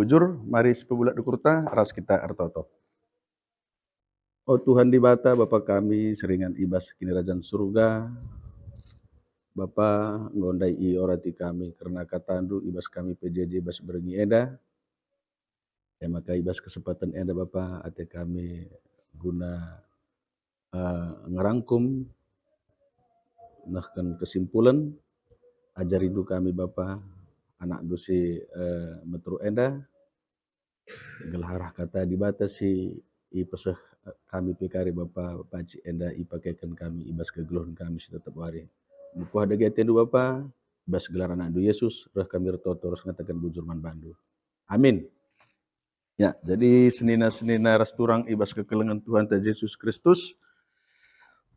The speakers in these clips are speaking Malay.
bujur, mari sepebulat dukurta, ras kita artoto. Oh Tuhan di bata, Bapa kami seringan ibas kinirajan surga, Bapa ngondai i orati kami, karena katandu ibas kami PJJ ibas berengi eda, ya maka ibas kesempatan eda Bapa, ate kami guna ngerangkum, nahkan kesimpulan, ajaridu kami Bapa, anak dusi metru eda, gelharah kata dibatasi i peseh kami pikari Bapa paci enda i pakaikan kami ibas kegeluhan kami tetap wari. Buku ada getendu Bapa, ibas gelar anak du Yesus, roh kami retoto terus ngatakan bujurman bandu. Amin. Ya, jadi senina-senina rasturang ibas kekelengan Tuhan ta Yesus Kristus,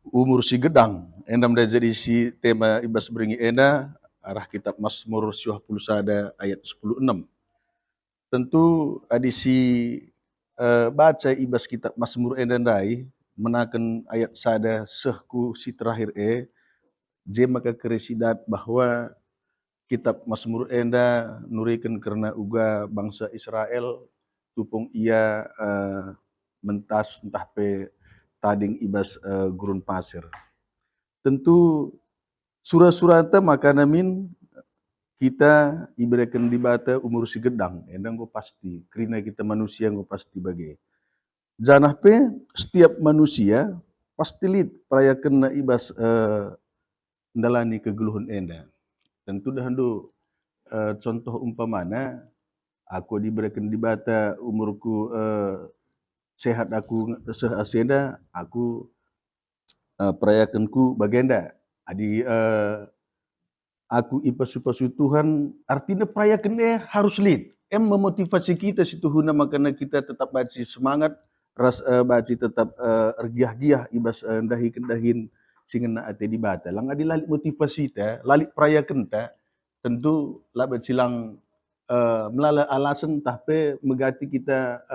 umur si gedang, endam dah jadi si tema ibas beringi enda, arah kitab Mazmur 21 ayat 10:6. Tentu adisi baca ibas kitab Mazmur endandai menakan ayat sada sehku si terakhir je maka keresidat bahwa kitab Mazmur enda nurikan karena uga bangsa Israel tupung ia mentas entah pe tading ibas gurun pasir. Tentu surah-surata maka namin kita ibarakan di bata umur si gedang, endang go pasti, karena kita manusia go pasti bagai. Janah pe setiap manusia pasti lid perayakan na ibas ndalani kegeluhan enda. Tentu dahandu contoh umpamana aku diberikan di bata umurku sehat aku sehasenda aku perayakanku bagenda. Adi aku ipasu-pasu Tuhan, artinya perayakan harus lead. Memotivasi kita situ huna makanya kita tetap baci semangat, baci tetap ergiah-giah ibas dahi-dahin singena ate di bata. Lang adi lalik motivasi ta, lalik perayakan ta, tentu lah bacilang melala alasan tapi megati kita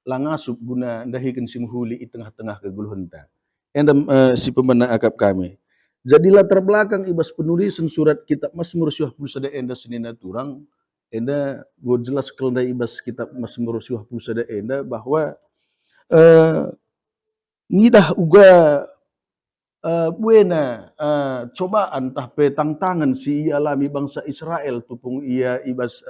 langasup guna dahikan simuhuli di tengah-tengah keguluhan ta. Endam si pemana akap kami. Jadi latar belakang ibas penulisan surat kitab Mazmur 21 enda senina turang, enda go jelas kelda ibas kitab Mazmur 21 enda bahwa ngidah uga buena cobaan tahpe tantangan si alami bangsa Israel tupung ia ibas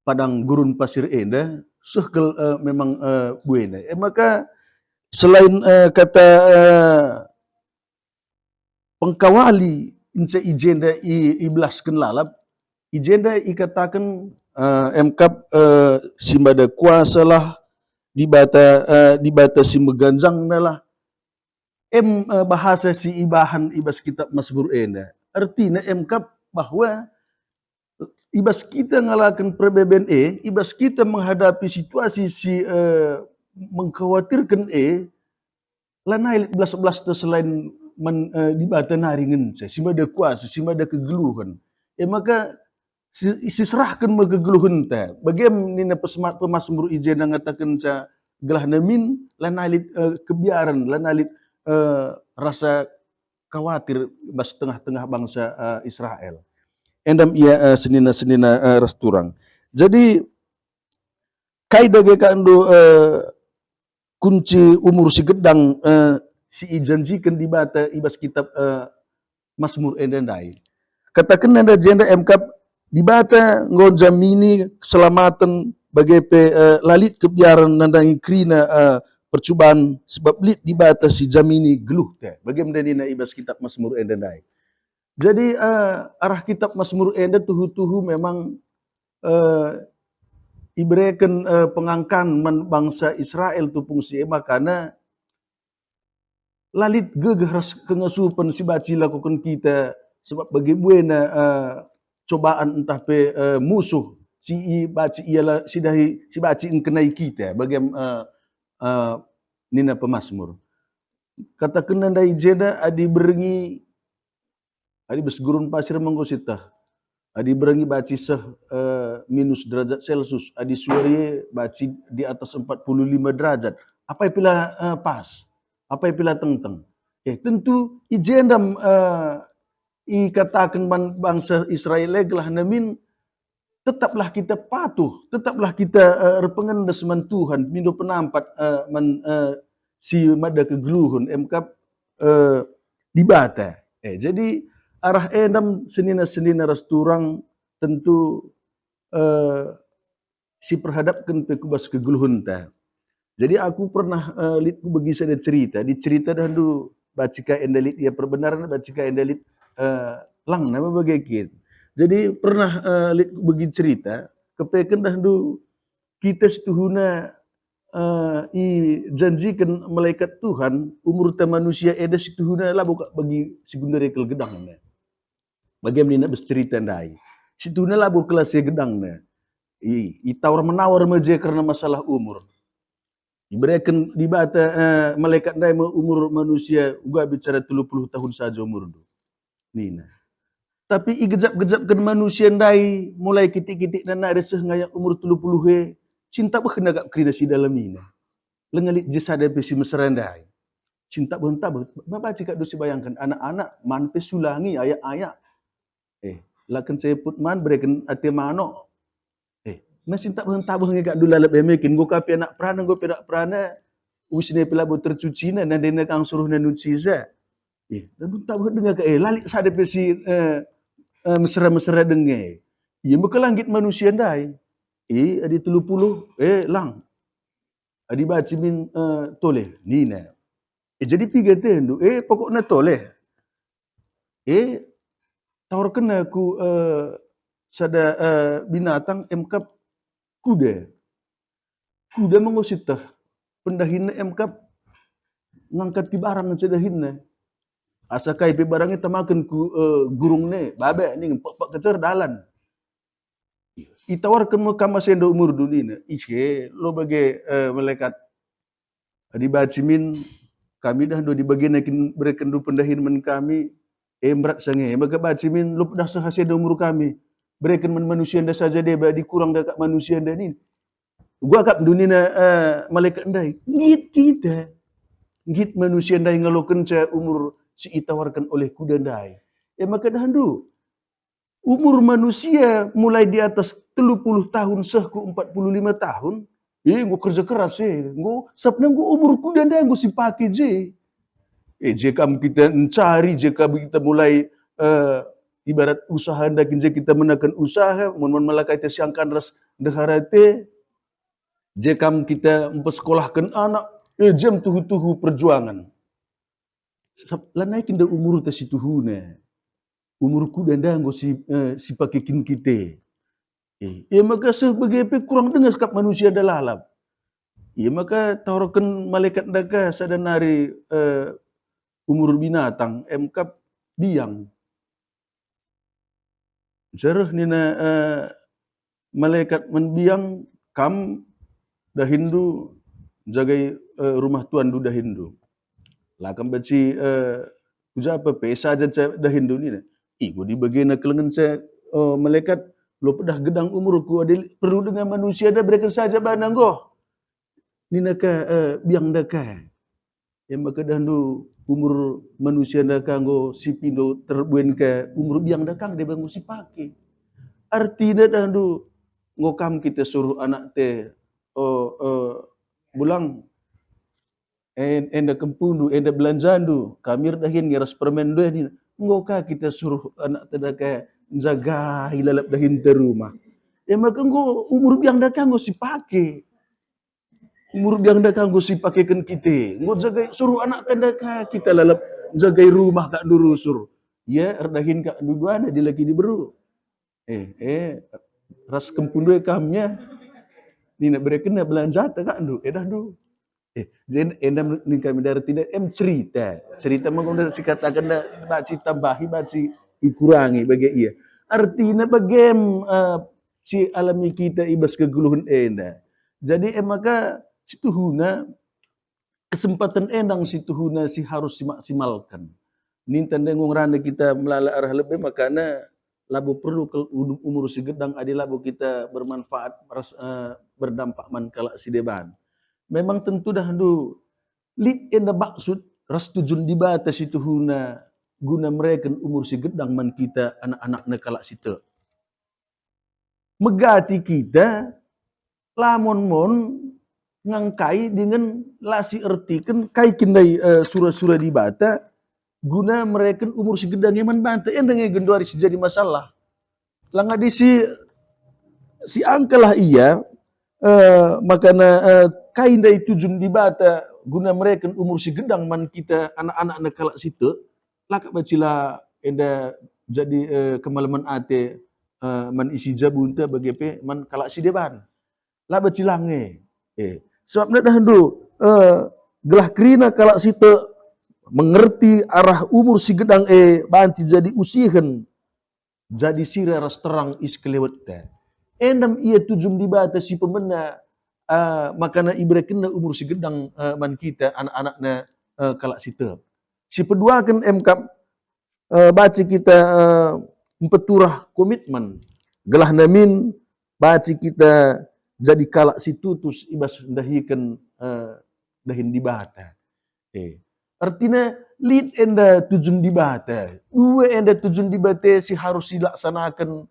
padang gurun pasir enda sehkel memang buena. Maka selain kata pengkawali inca ijenda iblaskan lalap, ijenda ikatakan emkap simbada kuasa lah di bata si meganjang nalah bahasa si ibahan ibas kitab Mazmur enda. Artinya emkap bahwa ibas kita ngalakan perbeben ibas kita menghadapi situasi si mengkhawatirkan lanai belas-belas selain di bata naringan si mada kuasa, si mada kegeluhan. Maka siserahkan kegeluhan ta. Bagaimana nina pemasmur ijena ngatakan sa gelah namin lanalit kebiaran, lanalit rasa khawatir bas tengah-tengah bangsa Israel. Endam ia senina-senina rasturang. Jadi kaida gekando kunci umur si gedang si ijanjikan di bata ibas kitab Mazmur endandai. Katakan nanda jenda emkap di bata ngonjamini keselamatan bagi lalit kebiaran nandangi krina percobaan sebab lit di bata si jamini geluh teh. Bagaimana nina ibas kitab Mazmur endandai. Jadi arah kitab Mazmur enda tuhu-tuhu memang iberikan pengangkan bangsa Israel tupung si makana lalit gegeras kengasupan si baci lakukan kita sebab bagi buena cobaan entah pe musuh si baci ialah si dahi si baci kenai kita bagaimana nina pemasmur kata kena dai jeda adi berengi adi besgurun pasir menggositah adi berengi baci minus derajat Celcius, adi suari baci di atas 45 derajat. Apa yang pila pas? Apa yang pila teng-teng? Tentu ijendam ikatakan bangsa Israel gelah namin tetaplah kita patuh, tetaplah kita repengendes man Tuhan, mindo penampat si mada kegeluhun emkap dibata. Jadi arah endam senina-senina resturang tentu si perhadapkan pekubas kegeluhun ta. Jadi aku pernah lihat bagi saya cerita, di cerita dahulu bacika endalit ya perbenaran bacika endalit lang nama bagaikin. Jadi pernah lihat bagi cerita kepeken dahulu kita setuhuna i janjikan malaikat Tuhan umur ta manusia eda situhuna lah buka bagi segundari kel gedang ne. Bagaimana bercerita ndai. Situhuna lah buka kelas gedang ne. I tawar menawar meje karena masalah umur. Diberikan di bata malaikat ndai umur manusia uga bicara 30 tahun saja umur tu. Nina. Tapi i gejap-gejapkan manusia ndai mulai kitik-kitik nana reseh ngaya umur 30 he cinta bahna gak krida si dalam ina. Lengalit jisada pesi mesrandai. Cinta bentar bapak cakap dosi bayangkan anak-anak man pesulangi ayak-ayak. Lakan saya put man berikan ati mano. Masih tak bentar ngegak dulu lalap mekin go kapi anak prana go pedak prana usne pelabu tercuci na dena kang suruh na nuci za. Dan bentar dengar ke lalik sada pesi mesra-mesra denge. Ia muka langit manusia ndai. Adi 30 lang. Adi baci min toleh nina. Jadi piga tendu pokoknya toleh. Tawar kena ku sada binatang emkap kuda. Kuda mengusitah pendahinna emkap ngangkat ki barang sedahinna. Asa kai pe barangnya tamakan ku gurung ne babe ning pak kecer dalan. Itawarkan mo kamasendo umur dunina. Lo bagi malaikat adibacimin kami dah do di bagian nakin berikan du pendahin men kami emrat sange maka bacimin lo dah sahaseda umur kami berikan men manusia dah saja dia di kurang dekat manusia dah ni gua kap dunina malaikat ndai ngit kita ngit manusia ndai ngalokan ca umur si itawarkan oleh kuda ndai maka dah du umur manusia mulai di atas 30 tahun sehku 45 tahun gua kerja keras gua sapna gua umur kuda ndai gua sipake je jika kita mencari jika kita mulai ibarat usaha ndak kita menakan usaha mun malakai te siangkan ras deharate jika kita mempersekolahkan anak jam tuhu-tuhu perjuangan lanai kinda umur ta situhuna umur kuda ndai gua si pakekin kita maka sebagai kurang dengar sekap manusia dalalap maka tawarkan malaikat ndaka sadanari umur binatang emkap biang jarah nina malaikat menbiang kam dah Hindu jagai rumah tuan du dah Hindu lah kam baci uja apa pesa aja dah Hindu ni gua di bagian kelengan saya malaikat lo pedah gedang umurku adil perlu dengan manusia dah berikan saja banang go nina ka biang daka maka dah umur manusia dah kanggo si pindo terbuen ke umur biang dah kang dia bangun si pake artinya dah ngokam kita suruh anak te bulang enda kempundu enda belanjandu kamir dahin ngeras permen deh ni ngoka kita suruh anak te dah ke jaga hilalap dahin te rumah maka ngo umur biang dah kanggo si pake umur biang dah kanggo si pakekan kita ngo jaga suruh anak tanda kita lalap jagai rumah kak duru suruh erdahin kak duduan di lagi di beru ras kempundu kamnya ni nak berikan belanja tak kak du dah du jadi endam ni kami dari tidak cerita mengundang si katakan dah baci tambahi baci dikurangi bagi ia artinya bagaimana si alami kita ibas keguluhan enda jadi maka situhuna kesempatan endang situhuna si harus dimaksimalkan ni tanda ngrana kita melala arah lebih makana labu perlu umur si gedang adi labu kita bermanfaat berdampak man kalak si deban memang tentu dah lit enda maksud ras tujun di batas situhuna guna mereka umur si gedang man kita anak-anak na kalak situ megati kita lamon mon ngangkai dengan lasi ertikan kai kindai surah-surah di bata guna mereka umur segedang eman banta yang dengan genduari jadi masalah langga di si angkalah iya makana kaindai tujun di bata guna mereka umur segedang man kita anak-anak nakala situ laka bacila enda jadi kemalaman ate man isi jabunta bagepe man kala si deban lah bacilange sebab nak dahandu gelah krina kala situ mengerti arah umur si gedang banci jadi usihan jadi sira ras terang is kelewat endam ia tujum di bata si pemena makana ibre kena umur si gedang man kita anak-anaknya kala situ si pedua kan MK baca kita empeturah komitmen gelah namin baca kita jadi kalak situtus ibas dahikan dahin di bata artinya lead enda tujun di bata dua enda tujun di bata si harus dilaksanakan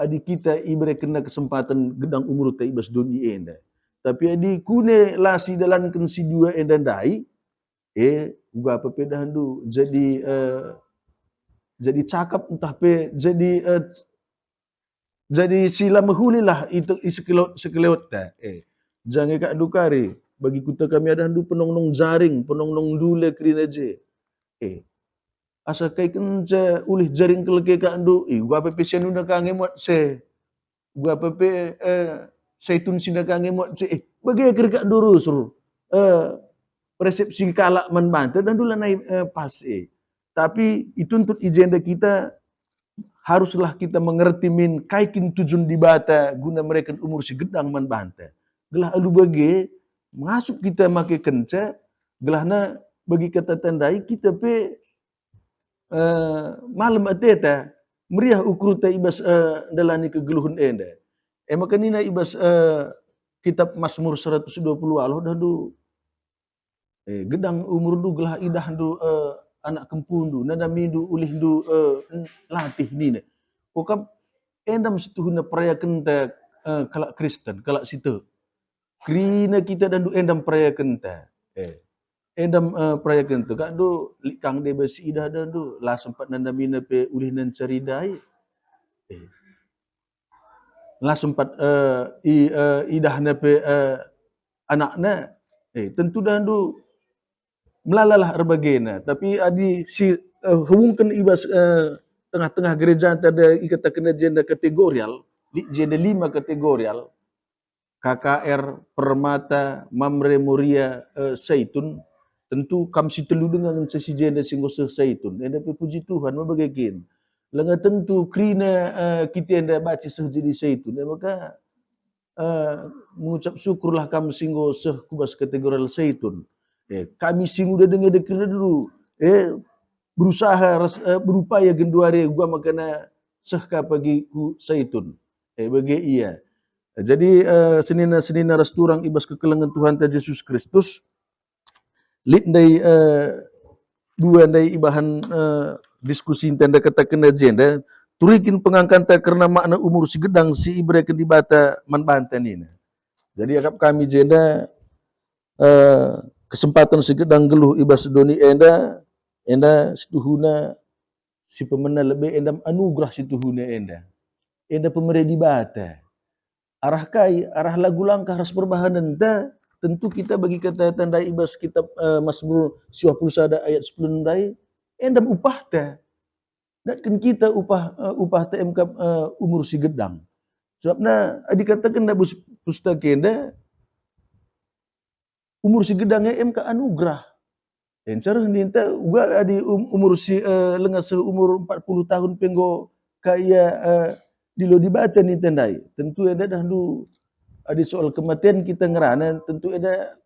adik kita ibre kena kesempatan gedang umur ta ibas dunia enda tapi adik kune lasi dalankan si dua enda dai gua apa pedahan du jadi cakap entah pe jadi sila mahulilah itu sekelewat ta jangan kak dukari bagi kita kami ada handu penong-nong jaring penong-nong dule krina je asa kai kenca ulih jaring keleke kak andu gua apa pe sianu na kange mot se gua apa pe saitun sina kange mot se bagi kir kak durus persepsi kalak man banta dan dula naik pas tapi itu untuk agenda kita haruslah kita mengerti min kaikin tujun di bata guna mereka umur segedang man banta gelah alu bagi masuk kita make kenca gelahna bagi kata tandai kita pe malam ateta meriah ukruta ibas dalani kegeluhun enda makanina ibas kitab Mazmur 120 Allah dandu gedang umur du gelah idah du anak kempundu nada mindu ulih du latih nina kokap endam situhuna perayakan ta kalak Kristen kalak situ krina kita dan du endam perayakan ta endam perayakan tu kak du likang de besi idah dan du lah sempat nanda mina pe ulih nan caridai lah sempat idah na pe anakna tentu dan du melalalah erbagena tapi adi si hubungkan ibas tengah-tengah gereja ada ikata kena jenda kategorial jenda 5 kategorial KKR Permata Mamre Moria Zaitun tentu kamsi telu dengan sesi jenda singgo Zaitun enda puji Tuhan mabagakin lenga tentu krina kita enda baca sejadi Zaitun maka mengucap syukurlah kami singgo kubas kategorial Zaitun kami sing udah dengar dulu berusaha berupaya genduare gua makana sehka pagi ku Zaitun bagi iya jadi senina resturang ibas kekelengan Tuhan ta Yesus Kristus lit ndai dua ndai ibahan diskusi tanda kata kena agenda turikin pengangkanta karena makna umur si gedang si ibre di bata man banten ini jadi akap kami jenda kesempatan segedang geluh ibas doni enda situhuna si pemena lebih endam anugerah situhuna enda pemerintah di bata arah kai arah lagu langkah ras perbahanan ta tentu kita bagi kata tanda ibas kitab Mazmur 21 ayat 10 dai endam upah ta datkan kita upah ta MK umur si gedang sebabna dikatakan da pustaka enda umur si gedangnya MK anugerah. Encar ninta uga adi umur si lengas umur 40 tahun penggo kaya di lo dibata ni tandai. Tentu ada dahulu adi soal kematian kita ngerana tentu ada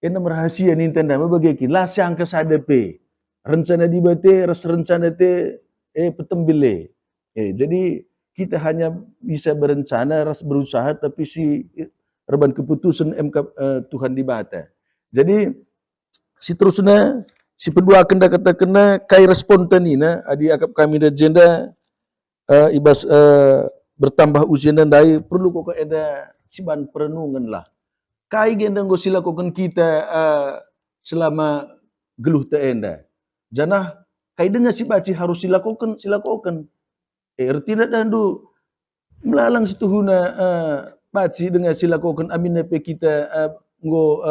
rahasia ni tandai mabagakin lah siang kesadape. Rencana dibate ras rencana te petembile. Jadi kita hanya bisa berencana ras berusaha tapi si reban keputusan MK Tuhan dibata. Jadi si terusnya si pedua kena kata kena kai spontanina adi akap kami da agenda ibas bertambah usia nandai perlu kok ada siban perenungan lah. Kai gendang go sila kokan kita selama geluh ta enda. Janah kai dengar si baci harus silakukan. Erti nak dandu melalang situhuna baci dengan silakukan amin pe kita ngo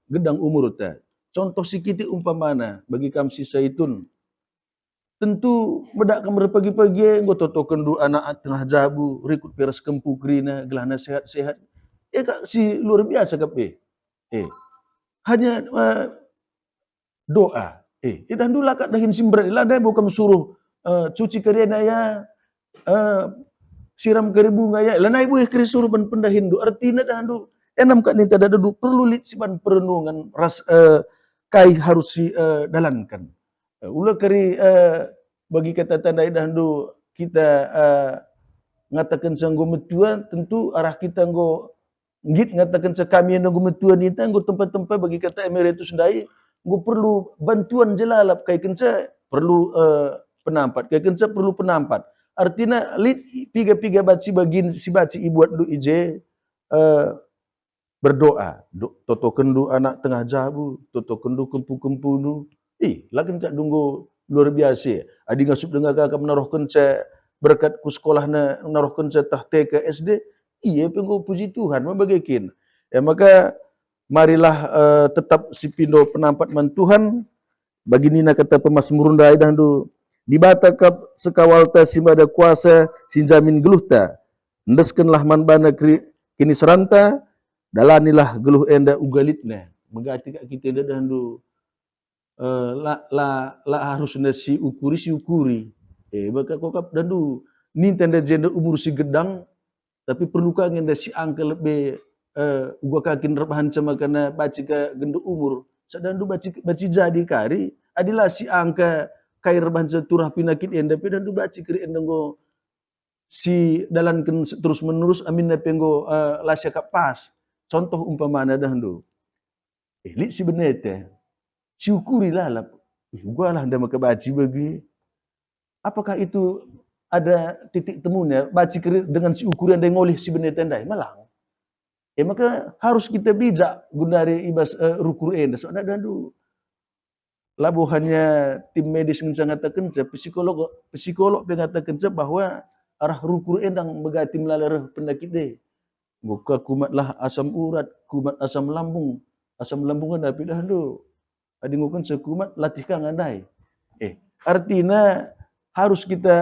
gedang umur ta. Contoh sikiti umpamana bagi kam si Saitun. Tentu bedak kam pagi-pagi ngo totokan du anak tengah jabu rikut peras kempu krina gelana sehat-sehat. Kak si luar biasa kape. Hanya doa. Dan dulu kak dahin simbrat lah dah bukan suruh cuci keriana ya siram keri bunga ya. Lah ibu keri suruh pendahin du artinya dah du enam kak ni tada du perlu lit siban perenungan ras kai harus si dalankan. Ulah keri bagi kata tanda dah du kita ngatakan sanggo metua tentu arah kita nggo ngit ngatakan sekami yang metua ni nggo tempat-tempat bagi kata emeritus dai nggo perlu bantuan jelalap kai kenca perlu penampat kai kenca perlu penampat artinya lit piga-piga baci bagin si baci ibuat du ije berdoa totoken du anak tengah jabu totoken du kempu-kempu du lakin cak dunggo luar biasa adi ngasup dengar kakak menaruhkan cak berkat ku sekolah na naruhkan cak tah TK SD penggo puji Tuhan membagikin maka marilah tetap si pindo penampat man Tuhan bagi nina kata pemasmurun dai dahdu dibata kap sekawal ta simada kuasa sinjamin geluh ta ndeskenlah man bana kini seranta dalanilah geluh enda ugalitna megati kak kita dahdu la harusnya si ukuri baka kokap dahdu ni tanda jenda umur si gedang tapi perlu ka ngenda si angka lebih gua kakin rebahan sama kana baci ka gendu umur sadandu baci jadi kari adilah si angka kai rebahan seturah pinakit enda pe dandu baci kri endenggo si dalankan terus menerus amin na penggo lasya ka pas contoh umpamana dandu li si benete si ukuri lalap gua lah nda maka baci bagi apakah itu ada titik temunya baci kri dengan si ukuran yang ngoleh si benete ndai malang maka harus kita bijak gundari ibas rukur enda so ada dandu labu hanya tim medis ngatakan psikolog mengatakan bahwa arah rukur endang begati melalui penyakit de buka kumatlah asam urat kumat asam lambung kan tapi dandu adi ngukan sekumat latih kang andai artinya harus kita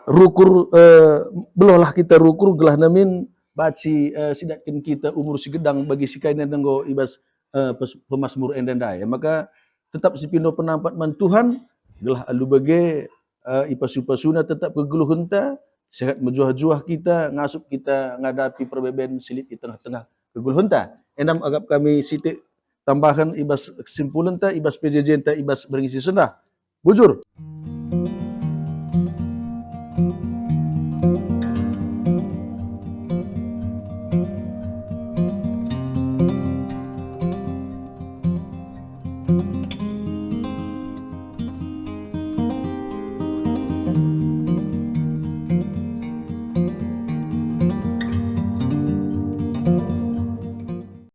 rukur belohlah kita rukur gelah namin baci sidatkan kita umur si gedang bagi si kain denggo ibas pemasmur endandai maka tetap si pindo penampat man Tuhan gelah alu bage ipas-ipasuna tetap kegeluh henta sehat menjuah-juah kita ngasup kita ngadapi perbeben silit di tengah-tengah kegeluh henta enam agap kami sitik tambahan ibas kesimpulan ta ibas PJJ ta ibas berisi sendah bujur